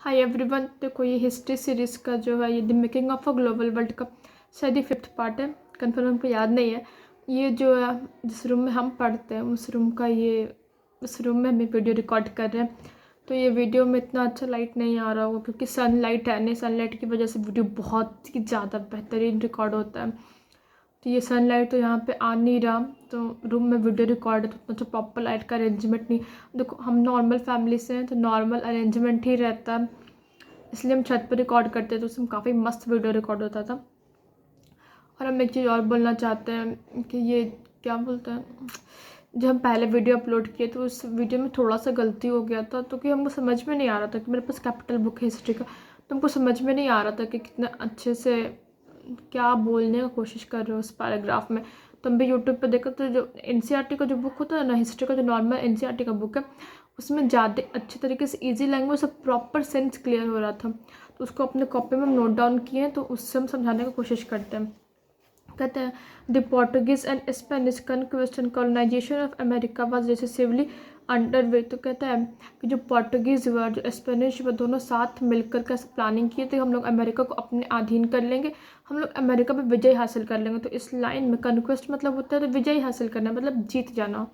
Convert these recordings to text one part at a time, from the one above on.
Hi everyone. देखो ये history series का जो है ये the making of a global world cup शायद ये 5th पार्ट है। कन्फर्म हमको याद नहीं है। ये जो है जिस रूम में हम पढ़ते हैं उस रूम में हम वीडियो रिकॉर्ड कर रहे हैं। तो ये वीडियो में इतना अच्छा लाइट नहीं आ रहा होगा क्योंकि सनलाइट है नहीं। सनलाइट की वजह से वीडियो बहुत ही ज़्यादा बेहतरीन रिकॉर्ड होता है। तो ये सनलाइट तो यहाँ पे आ नहीं रहा, तो रूम में वीडियो रिकॉर्ड है तो उतना तो प्रॉपर लाइट का अरेंजमेंट नहीं। देखो हम नॉर्मल फैमिली से हैं तो नॉर्मल अरेंजमेंट ही रहता है, इसलिए हम छत पर रिकॉर्ड करते हैं तो उसमें काफ़ी मस्त वीडियो रिकॉर्ड होता था। और हम एक चीज़ और बोलना चाहते हैं कि ये क्या बोलते हैं, जब हम पहले वीडियो अपलोड किए तो उस वीडियो में थोड़ा सा गलती हो गया था, तो कि हमको समझ में नहीं आ रहा था कि मेरे पास कैपिटल बुक है हिस्ट्री का, तो हमको समझ में नहीं आ रहा था कि कितना अच्छे से क्या बोलने का कोशिश कर रहे हो उस पैराग्राफ में। तो हम भी यूट्यूब पे देखो तो जो एनसीईआरटी का जो बुक होता है ना, हिस्ट्री का जो नॉर्मल एनसीईआरटी का बुक है उसमें ज़्यादा अच्छे तरीके से इजी लैंग्वेज सब प्रॉपर सेंस क्लियर हो रहा था, तो उसको अपने कॉपी में हम नोट डाउन किए हैं तो उससे हम समझाने की कोशिश करते हैं। कहते हैं the Portuguese and Spanish conquest and colonization of America was decisively under way. तो कहता है कि जो पोर्टुगीज हुआ जो स्पेनिश हुआ दोनों साथ मिलकर कैसे प्लानिंग किए थे हम लोग अमेरिका को अपने अधीन कर लेंगे, हम लोग अमेरिका पे विजय हासिल कर लेंगे। तो इस लाइन में कन्क्वेस्ट मतलब होता है तो विजय हासिल करना मतलब जीत जाना।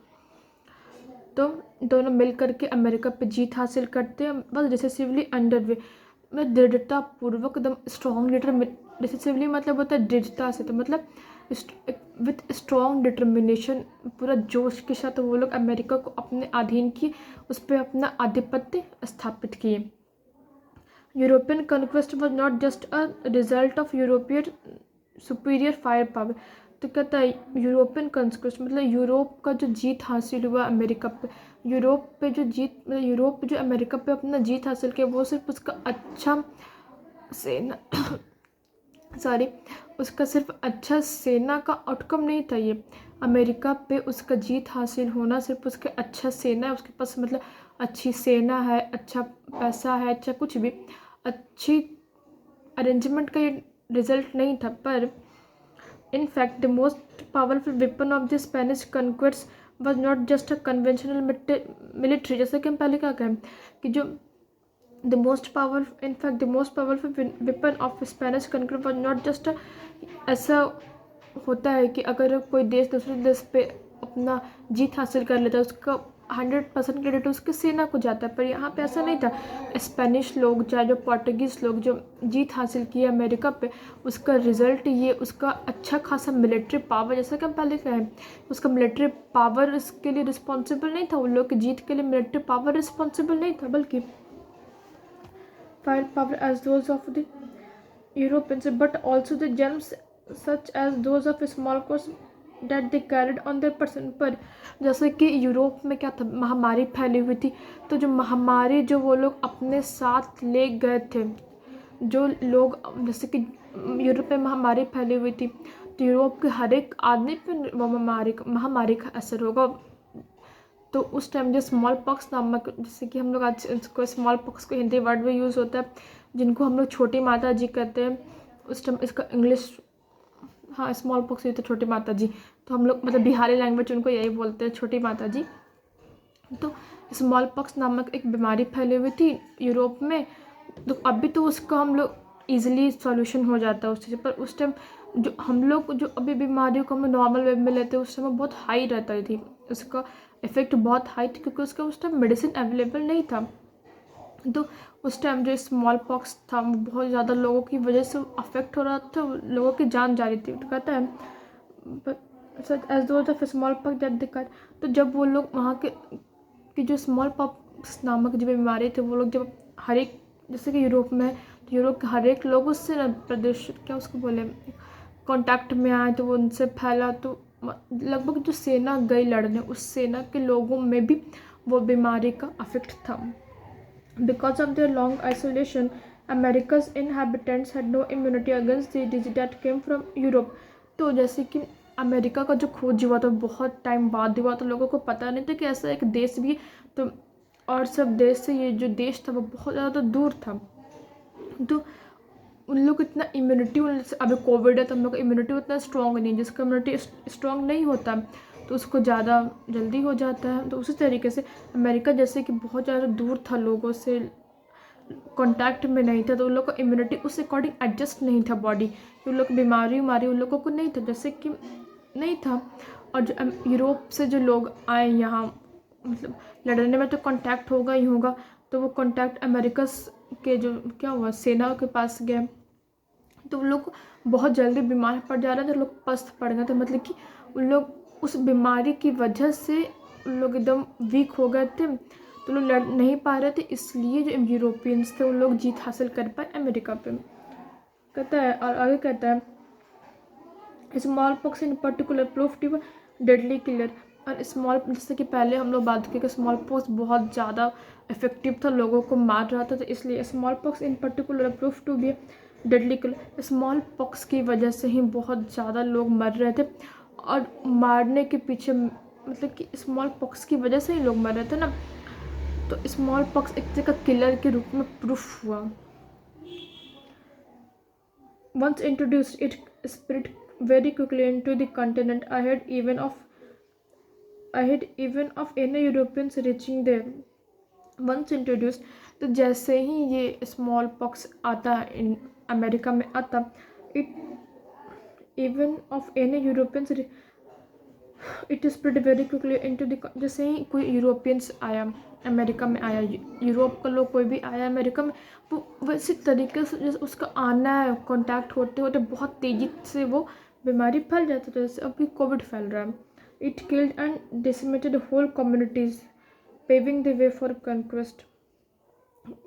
तो दोनों मिल करके अमेरिका पे जीत हासिल करते हैं बस डिसिसिवली अंडर वे में दृढ़ता पूर्वक एकदम स्ट्रॉन्ग डिसिसिवली मतलब होता है दृढ़ता से, तो मतलब विथ स्ट्रॉन्ग डिटर्मिनेशन पूरा जोश के साथ वो लोग अमेरिका को अपने अधीन किए, उस पर अपना आधिपत्य स्थापित किए। European conquest was not just a result of European superior fire power. तो कहता है यूरोपियन कन्क्वेस्ट मतलब यूरोप का जो जीत हासिल हुआ अमेरिका पे, यूरोप पे जो जीत मतलब यूरोप जो अमेरिका पे अपना जीत हासिल किया वो सिर्फ उसका अच्छा सेना सॉरी उसका सिर्फ अच्छा सेना का आउटकम नहीं था। ये अमेरिका पे उसका जीत हासिल होना सिर्फ उसके अच्छा सेना है, उसके पास मतलब अच्छी सेना है, अच्छा पैसा है, अच्छा कुछ भी अच्छी अरेंजमेंट का ये रिजल्ट नहीं था। पर in fact the most powerful weapon of the Spanish conquest was not just a conventional military, जैसे कि हम पहले क्या कहें कि जो the most powerful weapon of Spanish conquest was not just a ऐसा होता है कि अगर कोई देश दूसरे देश पे अपना जीत हासिल कर लेता है उसका 100% क्रेडिट उसके सेना को जाता है, पर यहाँ पे ऐसा नहीं था। स्पेनिश लोग चाहे जो पोर्टुगीज़ लोग जो जीत हासिल किया अमेरिका पे उसका रिजल्ट ये उसका अच्छा खासा मिलिट्री पावर, जैसा कि हम पहले कहें उसका मिलिट्री पावर इसके लिए रिस्पॉन्सिबल नहीं था, उन लोग की जीत के लिए मिलिट्री पावर रिस्पॉन्सिबल नहीं था, बल्कि fire power as those of the Europeans but also the germs such as those of smallpox that they carried on their person. पर जैसे कि यूरोप में क्या था, महामारी फैली हुई थी, तो जो महामारी जो वो लोग अपने साथ ले गए थे, जो लोग जैसे कि यूरोप में महामारी फैली हुई थी तो यूरोप के हर एक आदमी पर वो महामारी का असर होगा। तो उस टाइम जो स्मॉल पॉक्स नामक, जैसे कि हम लोग आज इसको स्मॉल पॉक्स को हिंदी वर्ड में यूज़ होता है जिनको हम लोग छोटी माता जी कहते हैं, उस टाइम इसका इंग्लिश हाँ स्मॉल पॉक्स होती है छोटी माता जी, तो हम लोग मतलब बिहारी लैंग्वेज उनको यही बोलते हैं छोटी माता जी। तो स्मॉल पॉक्स नामक एक बीमारी फैली हुई थी यूरोप में, तो अभी तो उसका हम लोग ईजिली सॉल्यूशन हो जाता है उस चीज़ पर। उस टाइम जो हम लोग जो अभी बीमारियों को हम नॉर्मल वे में लेते हैं उस समय बहुत हाई रहता थी, उसका इफेक्ट बहुत हाई था क्योंकि उसका उस टाइम मेडिसिन अवेलेबल नहीं था। तो उस टाइम जो स्मॉल पॉक्स था वो बहुत ज़्यादा लोगों की वजह से अफेक्ट हो रहा था, लोगों की जान जा रही थी। तो कहता है सच एज दो ऑफ स्मॉल पॉक्स दैट दिक्कत, तो जब वो लोग वहाँ के कि जो स्मॉल पॉक्स नामक जो बीमारी थे वो लोग जब हर एक जैसे कि यूरोप में तो यूरोप के हर एक लोग उससे ना प्रदेश क्या उसको बोले कांटेक्ट में आए तो वो उनसे फैला, तो लगभग जो सेना गई लड़ने उस सेना के लोगों में भी वो बीमारी का अफेक्ट था। Because of their long isolation, America's inhabitants had no immunity against the disease that came from Europe. तो जैसे कि अमेरिका का जो खोज हुआ था बहुत टाइम बाद हुआ, तो लोगों को पता नहीं था कि ऐसा एक देश भी, तो और सब देश से ये जो देश था वो बहुत ज़्यादा दूर था। तो उन लोग इतना इम्यूनिटी, अभी कोविड है तो हम लोग का इम्यूनिटी उतना स्ट्रॉन्ग नहीं है, जिसका इम्यूनिटी स्ट्रॉन्ग नहीं होता तो उसको ज़्यादा जल्दी हो जाता है। तो उसी तरीके से अमेरिका जैसे कि बहुत ज़्यादा दूर था लोगों से, कांटेक्ट में नहीं था, तो उन लोग को इम्यूनिटी उस अकॉर्डिंग एडजस्ट नहीं था बॉडी, उन लोग बीमारी उन लोगों को नहीं था, जैसे कि नहीं था। और जो यूरोप से जो लोग आए यहाँ, मतलब लड़ने में तो कांटेक्ट होगा ही होगा, तो वो कांटेक्ट अमेरिका के जो क्या हुआ सेना के पास गए, तो उन लोग बहुत जल्दी बीमार पड़ जा रहे थे, लोग पस्त पड़ गए थे, मतलब कि उन लोग उस बीमारी की वजह से उन लोग एकदम वीक हो गए थे, तो लोग लड़ नहीं पा रहे थे, इसलिए जो यूरोपियंस थे उन लोग जीत हासिल कर पाए अमेरिका पे। कहता है और आगे कहता है smallpox in particular proof to deadly killer. और स्मॉल, जैसे कि पहले हम लोग बात की कि स्मॉल पॉक्स बहुत ज़्यादा इफेक्टिव था, लोगों को मार रहा था, तो इसलिए smallpox in particular proof to be deadly killer. Smallpox की वजह से ही बहुत ज़्यादा लोग मर रहे थे, और मारने के पीछे मतलब कि स्मॉल पॉक्स की वजह से ही लोग मर रहे थे ना, तो स्मॉल पॉक्स एक जगह किलर के रूप में प्रूफ हुआ। Once introduced, it spread very quickly into the continent ahead even of any Europeans reaching there. Once introduced, तो जैसे ही ये स्मॉल पॉक्स आता इन अमेरिका में आता, it even of any Europeans it spread very quickly into the, जैसे ही कोई Europeans आया America में आया, यूरोप का लोग कोई भी आया अमेरिका में, वो वैसे तरीके से जैसे उसका आना है, कांटेक्ट होते होते बहुत तेज़ी से वो बीमारी फैल जाती है, जैसे अभी कोविड फैल रहा है। It killed and decimated whole communities paving the way for conquest.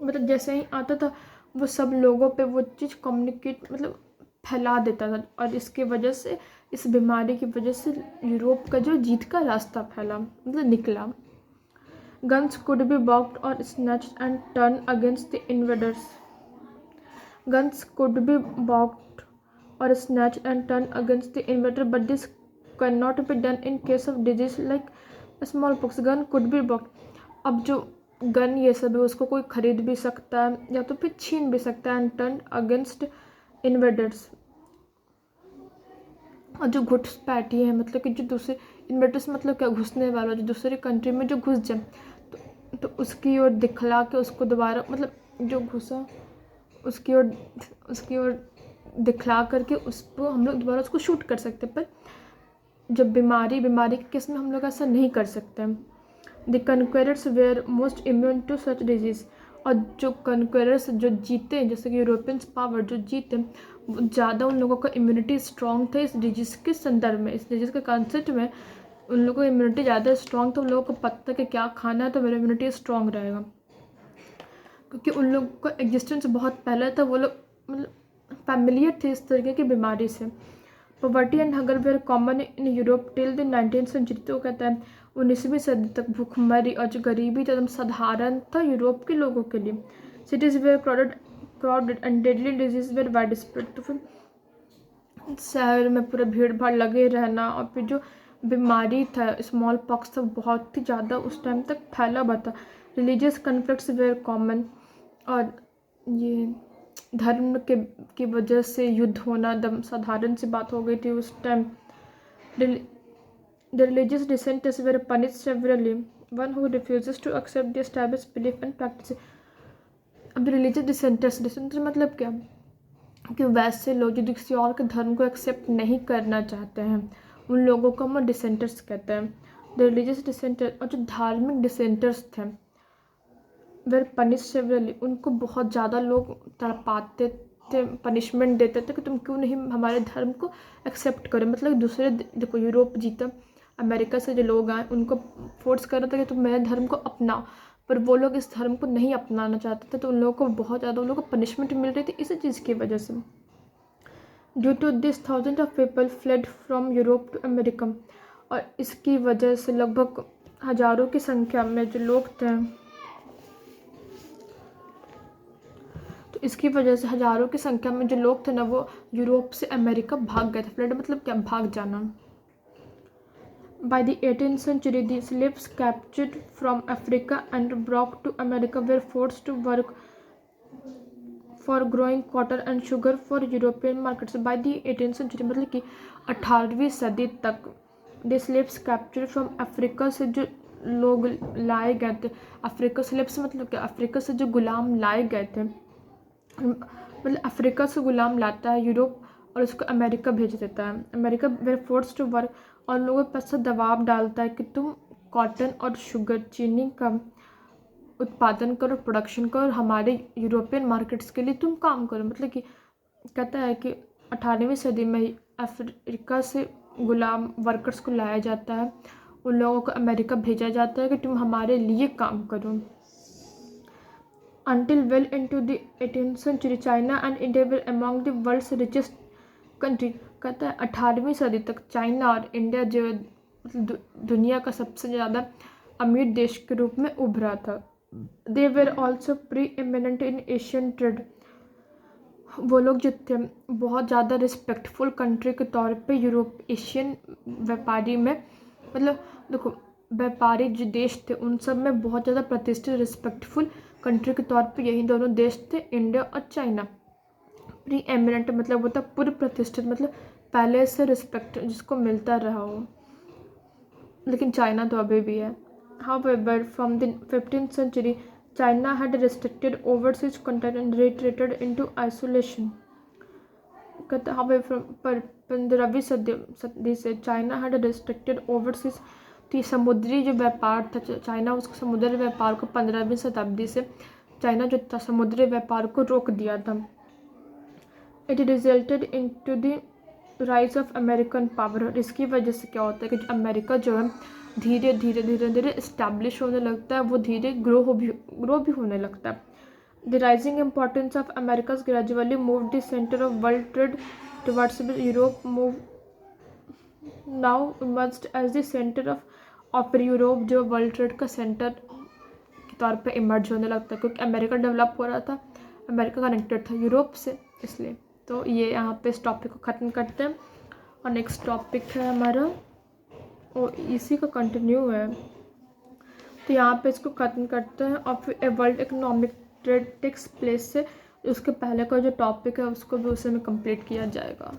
मतलब जैसे ही आता था वो सब लोगों पे वो चीज़ कम्युनिकेट मतलब फैला देता था, और इसके वजह से, इस बीमारी की वजह से यूरोप का जो जीत का रास्ता फैला, मतलब निकला। गन्स कुड बी बॉक्ड और snatched and turn against the invaders. Guns could be boxed और snatched and turn against the invader, but this can not be done in case of disease like smallpox. Gun could be boxed, अब जो gun ये सब है उसको कोई खरीद भी सकता है या तो फिर छीन भी सकता है, एंड टर्न अगेंस्ट इन्वेडर्स, और जो घुसपैठी है मतलब कि जो दूसरे इन्वेडर्स मतलब क्या, घुसने वाला जो दूसरे कंट्री में जो घुस जाए, तो उसकी ओर दिखला के उसको दोबारा, मतलब जो घुसा उसकी ओर दिखला करके उसको हम लोग दोबारा उसको शूट कर सकते हैं, पर जब बीमारी के केस में हम लोग ऐसा नहीं कर सकते। The conquerors were most immune to such disease, और जो कन्क्वेरर्स जो जीते, जैसे कि यूरोपियंस पावर जो जीते, ज़्यादा उन लोगों का इम्यूनिटी स्ट्रॉन्ग था इस डिजीज़ के संदर्भ में, इस डिजीज़ के कॉन्सेप्ट में उन लोगों की इम्यूनिटी ज़्यादा स्ट्रॉन्ग था, उन लोगों को पता कि क्या खाना है तो मेरा इम्यूनिटी स्ट्रॉन्ग रहेगा, क्योंकि उन लोगों का एग्जिस्टेंस बहुत पहले था, वो लोग मतलब फैमिलियर थे इस तरीके की बीमारी से। Poverty and hunger were common in Europe till the 19th century, तो कहता है 19वीं सदी तक भूखमरी और जो गरीबी एकदम साधारण था यूरोप के लोगों के लिए। Cities were crowded and deadly disease were widespread, तो फिर शहर में पूरा भीड़ भाड़ लगे रहना, और फिर जो बीमारी था स्मॉल पॉक्स था बहुत ही ज़्यादा उस टाइम तक फैला हुआ था। रिलीजियस कन्फ्लिक्ट्स वेयर कॉमन, और ये धर्म की वजह से युद्ध होना एकदम साधारण सी बात हो गई थी उस time. The religious dissenters were punished severely. One who refuses to accept the established belief and practice. अब रिलीजियस डिसेंटर मतलब क्या, कि वैसे लोग जो किसी और के धर्म को एक्सेप्ट नहीं करना चाहते हैं उन लोगों को हम डिसेंटर्स कहते हैं। द रिलीजियस डिसेंटर, और जो धार्मिक डिसेंटर्स थे वेर पनिश सेवरली, उनको बहुत ज़्यादा लोग तड़पाते थे, पनिशमेंट देते थे कि तुम क्यों नहीं हमारे धर्म को एक्सेप्ट करो, मतलब दूसरे, देखो यूरोप जीता, अमेरिका से जो लोग आए उनको फोर्स कर रहा था कि तुम मेरे धर्म को अपनाओ, पर वो लोग इस धर्म को नहीं अपनाना चाहते थे, तो उन लोगों को बहुत ज़्यादा उन लोगों को पनिशमेंट मिल रही थी इसी चीज़ की वजह से। Due to this thousand of people fled from Europe to America, और इसकी वजह से लगभग हज़ारों की संख्या में जो लोग थे, तो इसकी वजह से हज़ारों की संख्या में जो लोग थे ना वो यूरोप से अमेरिका भाग गए थे। फ्लड मतलब क्या, भाग जाना। By the 18th century, the slaves captured from Africa and brought to America were forced to work for growing cotton and sugar for European markets. By the 18th century मतलब कि 18वीं सदी तक the slaves captured from Africa से जो लोग लाए गए थे अफ्रीका से। स्लेव्स मतलब क्या, अफ्रीका से जो गुलाम लाए गए थे, मतलब अफ्रीका से गुलाम लाता है यूरोप और उसको अमेरिका भेज देता है। America were force to work, और लोगों पर ऐसा दबाव डालता है कि तुम कॉटन और शुगर, चीनी का उत्पादन करो, प्रोडक्शन करो, हमारे यूरोपियन मार्केट्स के लिए तुम काम करो। मतलब कि कहता है कि 18वीं सदी में ही अफ्रीका से गुलाम वर्कर्स को लाया जाता है, उन लोगों को अमेरिका भेजा जाता है कि तुम हमारे लिए काम करो। Until well into the 18th century, China and India were among the world's richest country। कहता है 18वीं सदी तक चाइना और इंडिया जो दुनिया का सबसे ज़्यादा अमीर देश के रूप में उभरा था। They were also pre-eminent in Asian trade। वो लोग जो थे बहुत ज़्यादा रिस्पेक्टफुल कंट्री के तौर पे यूरोप एशियन व्यापारी में, मतलब देखो व्यापारी जो देश थे उन सब में बहुत ज़्यादा प्रतिष्ठित रिस्पेक्टफुल कंट्री के तौर पे यही दोनों देश थे, इंडिया और चाइना। प्री एमिनेंट मतलब होता पूर्व प्रतिष्ठित, मतलब पहले से रिस्पेक्ट जिसको मिलता रहा हो, लेकिन चाइना तो अभी भी है। However, from the 15th century, China had restricted overseas contact and retreated into isolation। कहते however, पर 15वीं सदी से चाइना had restricted overseas, तो समुद्री जो व्यापार था चाइना, उसको समुद्री व्यापार को 15वीं शताब्दी से चाइना जो था समुद्री व्यापार को रोक दिया था। It resulted into the rise of American power. इसकी वजह से क्या होता है कि अमेरिका जो है धीरे धीरे इस्टेब्लिश होने लगता है, वो धीरे ग्रो भी होने लगता है। The rising importance of Americas gradually move the centre of world trade towards Europe, move now emerged as the centre of Europe, जो वर्ल्ड ट्रेड का सेंटर के तौर पे इमर्ज होने लगता है, क्योंकि अमेरिका डेवलप हो रहा था, अमेरिका कनेक्टेड था यूरोप से, इसलिए। तो ये यहाँ पे इस टॉपिक को ख़त्म करते हैं और नेक्स्ट टॉपिक है हमारा, और इसी का कंटिन्यू है, तो यहाँ पे इसको ख़त्म करते हैं और फिर a world economic trade takes place से उसके पहले का जो टॉपिक है उसको भी उसे में कंप्लीट किया जाएगा।